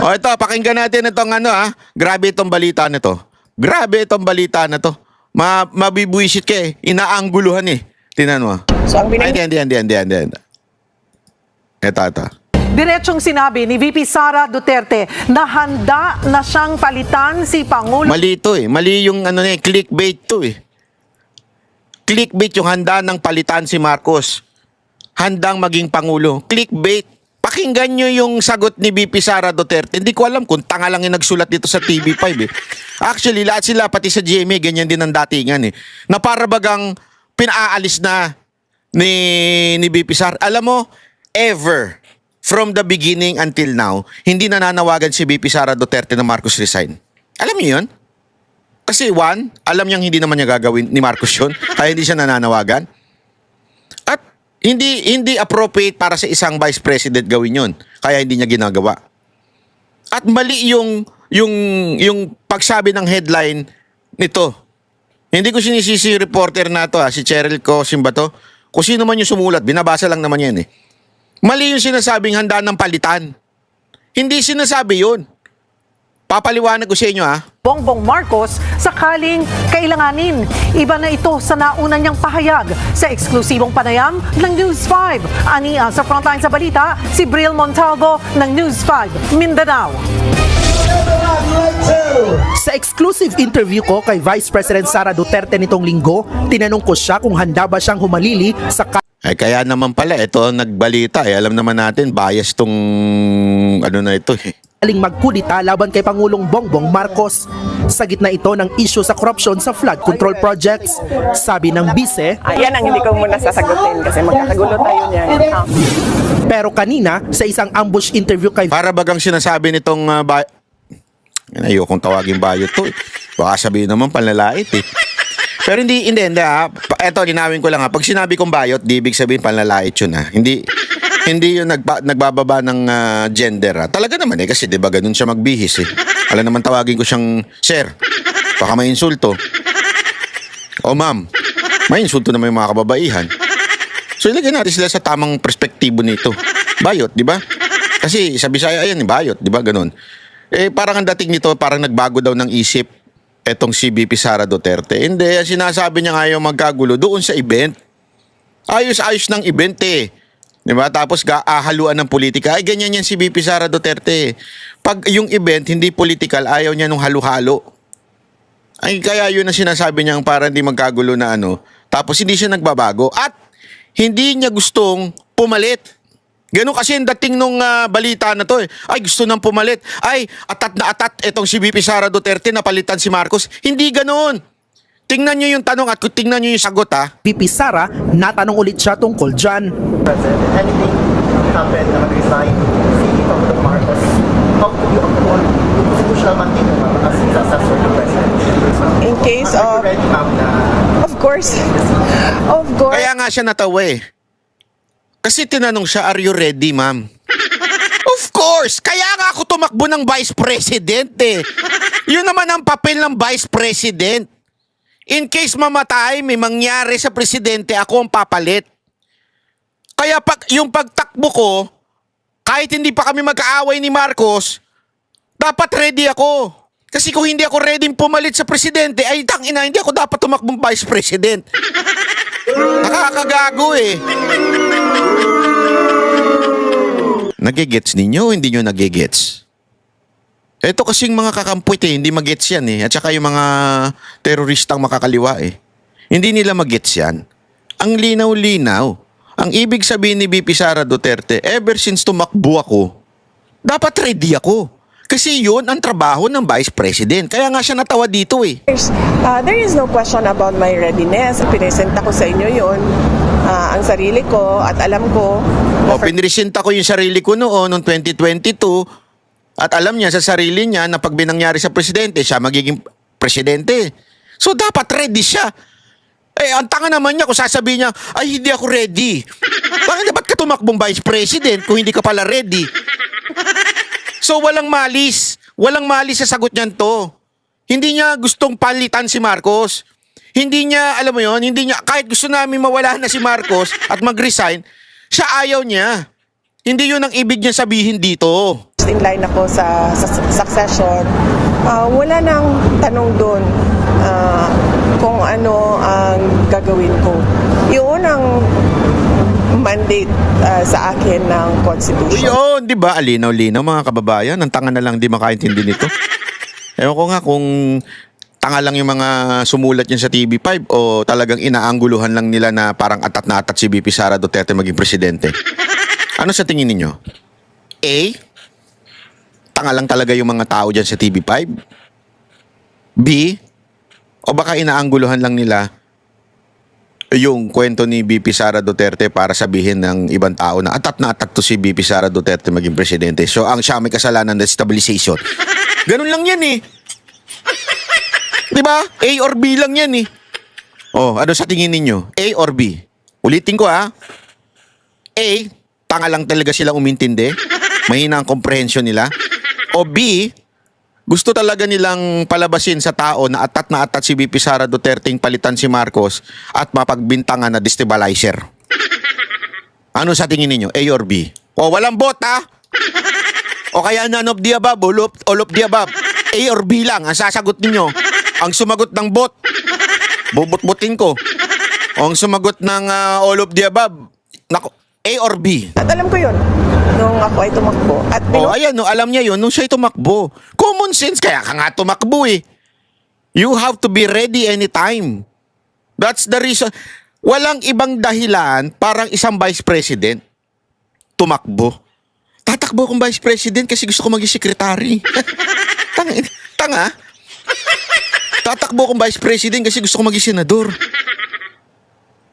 O ito, pakinggan natin itong grabe itong balita na to. Grabe itong balita na to. Mabibwisit ka eh. Inaangguluhan eh. Tingnan mo. So, ang Ay, hindi. Ito. Diretsong sinabi ni VP Sara Duterte na handa na siyang palitan si Pangulo. Mali ito eh. Mali yung clickbait to eh. Clickbait yung handa ng palitan si Marcos. Handang maging Pangulo. Clickbait. Pakinggan nyo yung sagot ni VP Sara Duterte. Hindi ko alam kung tanga lang yung nagsulat dito sa TV5 eh. Actually, lahat sila, pati sa GMA, ganyan din ang datingan eh. Na para bagang pinaalis na ni VP Sara. Alam mo, ever, from the beginning until now, hindi nananawagan si VP Sara Duterte na Marcos resign. Alam niyo yun? Kasi one, alam niyang hindi naman niya gagawin ni Marcos yun, kaya hindi siya nananawagan. At hindi appropriate para sa isang vice president gawin yun, kaya hindi niya ginagawa. At mali yung pagsabi ng headline nito. Hindi ko sinisisi yung reporter na to, si Cheryl Cosim ba to? Kung sino man yung sumulat, binabasa lang naman yan eh. Mali yung sinasabing handa ng palitan. Hindi sinasabi yun. Papaliwanag ko sa inyo Bongbong Marcos sakaling kailanganin. Iba na ito sa nauna niyang pahayag sa eksklusibong panayam ng News 5. Ania sa frontline sa balita, si Bril Montalvo ng News 5, Mindanao. Sa exclusive interview ko kay Vice President Sara Duterte nitong linggo, tinanong ko siya kung handa ba siyang humalili sa kaya naman pala, ito nagbalita alam naman natin, bias tong na ito eh. aling magkudita laban kay Pangulong Bongbong Marcos. Sa gitna ito ng issue sa korupsyon sa flood control projects. Sabi ng bise, yan ang hindi ko muna sasagutin kasi magkakagulo tayo niyan. pero kanina sa isang ambush interview kay Para bagang sinasabi nitong ayokong tawagin bayot to eh. Baka sabihin naman panlalait eh. Pero hindi eto, linawin ko lang pag sinabi kong bayot, di ibig sabihin panlalait yun Hindi yun nagbababa ng gender Talaga naman eh, kasi di ba ganun siya magbihis eh. Alam naman tawagin ko siyang sir. Baka may insulto. O ma'am, may insulto naman yung mga kababaihan. So ilagay natin sila sa tamang perspektibo nito. Bayot, di ba? Kasi sa Bisaya ayan, bayot, di ba? Ganun. Parang ang dating nito, parang nagbago daw ng isip etong si VP Sara Duterte. Hindi, sinasabi niya nga yung magkagulo doon sa event. Ayos-ayos ng event eh. Diba? Tapos haluan ng politika. Ay, ganyan yan si VP Sara Duterte. Pag yung event, hindi political, ayaw niya nung halo-halo. Ay, kaya yun ang sinasabi niya para hindi magkagulo na Tapos hindi siya nagbabago. At hindi niya gustong pumalit. Ganun kasi ang dating nung balita na to eh. Ay, gusto nang pumalit. Ay, atat na atat itong si VP Sara Duterte na palitan si Marcos. Hindi ganun. Tingnan niyo yung tanong at tingnan niyo yung sagot VP Sara, natanong ulit siya tungkol dyan. President, anything happen na mag-resign si Pangulong Marcos, how do you uphold the constitutional mandate as successor to President? In case Are of, you ready, ma'am, na of course, Kaya nga siya natawa eh. Kasi tinanong siya, are you ready, ma'am? Of course! Kaya nga ako tumakbo ng Vice President eh. Yun naman ang papel ng Vice President. In case mamatay, may mangyari sa presidente, ako ang papalit. Kaya yung pagtakbo ko, kahit hindi pa kami magkaaway ni Marcos, dapat ready ako. Kasi kung hindi ako ready pumalit sa presidente, ay tangina, hindi ako dapat tumakbong Vice President. Nakakagago eh. Nagigets ninyo, hindi nyo nagigets? Ito kasing mga kakampwit hindi magets yan eh. At saka yung mga teroristang makakaliwa eh. Hindi nila magets yan. Ang linaw-linaw. Ang ibig sabihin ni VP Sara Duterte, ever since tumakbo ako, dapat ready ako. Kasi yun ang trabaho ng Vice President. Kaya nga siya natawa dito eh. there is no question about my readiness. Pinesenta ko sa inyo yun, ang sarili ko at alam ko. Pinresenta ko yung sarili ko noong 2022. At alam niya sa sarili niya na pag binangyari sa presidente, siya magiging presidente. So dapat ready siya. Ang tanga naman niya kung sasabihin niya, ay hindi ako ready. Ba't ka tumakbong Vice President kung hindi ka pala ready? So walang malis. Walang malis sa sagot niyan to. Hindi niya gustong palitan si Marcos. Hindi niya, alam mo yon, hindi niya, kahit gusto namin mawala na si Marcos at mag-resign, siya ayaw niya. Hindi yun ang ibig niya sabihin dito. in line ako sa succession, wala nang tanong doon kung ano ang gagawin ko. Yun ang mandate sa akin ng Constitution. Yun, di ba? Alinaw-linaw mga kababayan. Ang tanga na lang di makaintindi nito. Ewan ko nga kung tanga lang yung mga sumulat yan sa TV5 o talagang inaangguluhan lang nila na parang atat na atat si VP Sara Duterte maging presidente. Ano sa tingin ninyo? A, tanga lang talaga yung mga tao dyan sa TV5? B, o baka inaangguluhan lang nila yung kwento ni VP Sara Duterte para sabihin ng ibang tao na atat to si VP Sara Duterte maging presidente. So ang siya may kasalanan na stabilization. Ganun lang yan eh. Diba? A or B lang yan eh. Oh, ano sa tingin ninyo? A or B? Ulitin ko ha. A, tanga lang talaga silang umintindi. Mahina ang comprehension nila. O B, gusto talaga nilang palabasin sa tao na atat si VP Sara Duterte'ng palitan si Marcos at mapagbintangan na destabilizer. Ano sa tingin ninyo? A or B? O walang bot ha? O kaya none of the above, all of the above. A or B lang ang sasagot ninyo. Ang sumagot ng bot, bubut-butin ko. O ang sumagot ng all of the above, nako, A or B? At alam ko yun nung ako ay tumakbo. At Ayan, no, alam niya yun nung siya tumakbo. Common sense, kaya ka nga tumakbo eh. You have to be ready anytime. That's the reason. Walang ibang dahilan parang isang vice president tumakbo. Tatakbo akong vice president kasi gusto ko maging secretary. Tanga. Tatakbo akong vice president kasi gusto ko maging senador.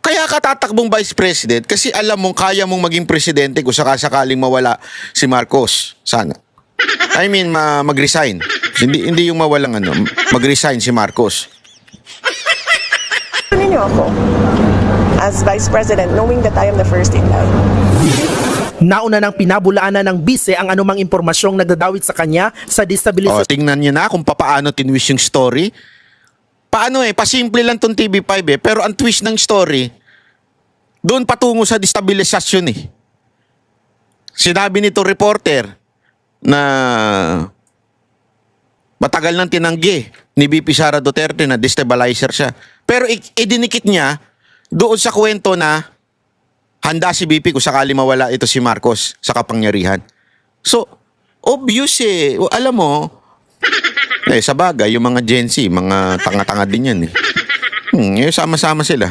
Kaya ka tatakbong vice president kasi alam mong kaya mong maging presidente kung sakasakaling mawala si Marcos. Sana. I mean, mag-resign. Hindi yung mawalang mag-resign si Marcos. ano niyo ako as vice president knowing that I am the first in line. Nauna nang pinabulaanan ng bise ang anumang impormasyong nagdadawit sa kanya sa destabilisasyon. Tingnan niyo na kung paano tinwist yung story. Paano pasimple lang tong TV5 pero ang twist ng story, doon patungo sa destabilisasyon eh. Sinabi nito reporter na matagal nang tinanggi ni VP Sara Duterte na destabilizer siya. Pero idinikit niya doon sa kwento na handa si VP kung sakali mawala ito si Marcos sa kapangyarihan. So, obvious eh. Alam mo, sa bagay, yung mga Gen Z, mga tanga-tanga din yan eh. Sama-sama sila.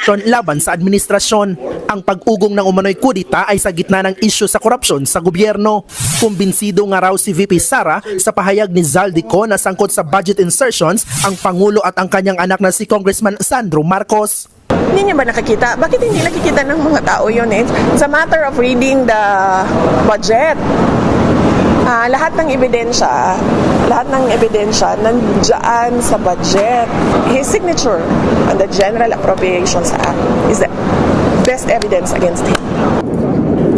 Laban sa administrasyon. Ang pag-ugong ng umano'y kudita ay sa gitna ng isyu sa korupsyon sa gobyerno. Kumbinsido nga raw si VP Sara sa pahayag ni Zaldico na sangkot sa budget insertions ang Pangulo at ang kanyang anak na si Congressman Sandro Marcos. Hindi niya ba nakikita? Bakit hindi nakikita ng mga tao yun eh? It's a matter of reading the budget. Lahat ng ebidensya nandiyan sa budget. His signature on the General Appropriations Act is the best evidence against him.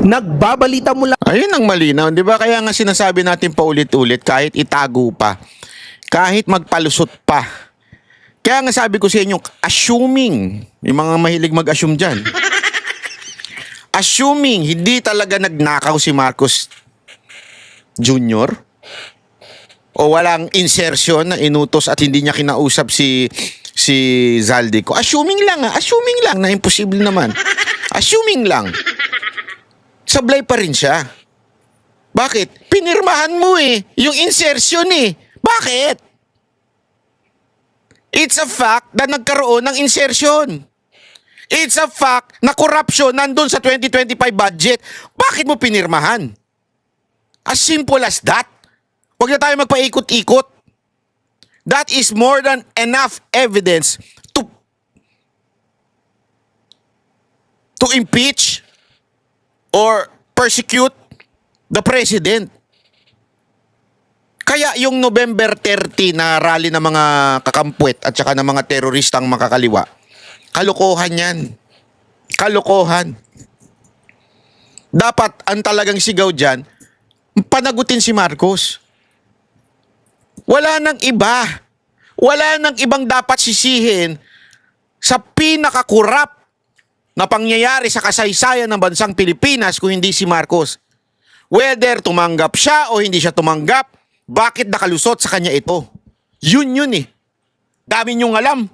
Nagbabalita mula Ayun ang malinaw, di ba? Kaya nga sinasabi natin paulit-ulit, kahit itago pa, kahit magpalusot pa. Kaya nga sabi ko sa inyo, assuming, yung mga mahilig mag-assume dyan, assuming hindi talaga nagnakaw si Marcos Jr., o walang insertion na inutos at hindi niya kinausap si Zaldico. Assuming lang na imposible naman. Assuming lang. Sablay pa rin siya. Bakit? Pinirmahan mo yung insertion Bakit? It's a fact na nagkaroon ng insertion. It's a fact na corruption nandun sa 2025 budget. Bakit mo pinirmahan? As simple as that. Huwag na tayo magpaikot-ikot. That is more than enough evidence to impeach or persecute the president. Kaya yung November 30 na rally ng mga kakampwet at saka ng mga teroristang makakaliwa, kalokohan yan. Kalokohan. Dapat ang talagang sigaw dyan, panagutin si Marcos. Wala nang iba. Wala nang ibang dapat sisihin sa pinakakurap na pangyayari sa kasaysayan ng bansang Pilipinas kung hindi si Marcos. Whether tumanggap siya o hindi siya tumanggap, bakit nakalusot sa kanya ito? Yun eh. Dami niyong alam.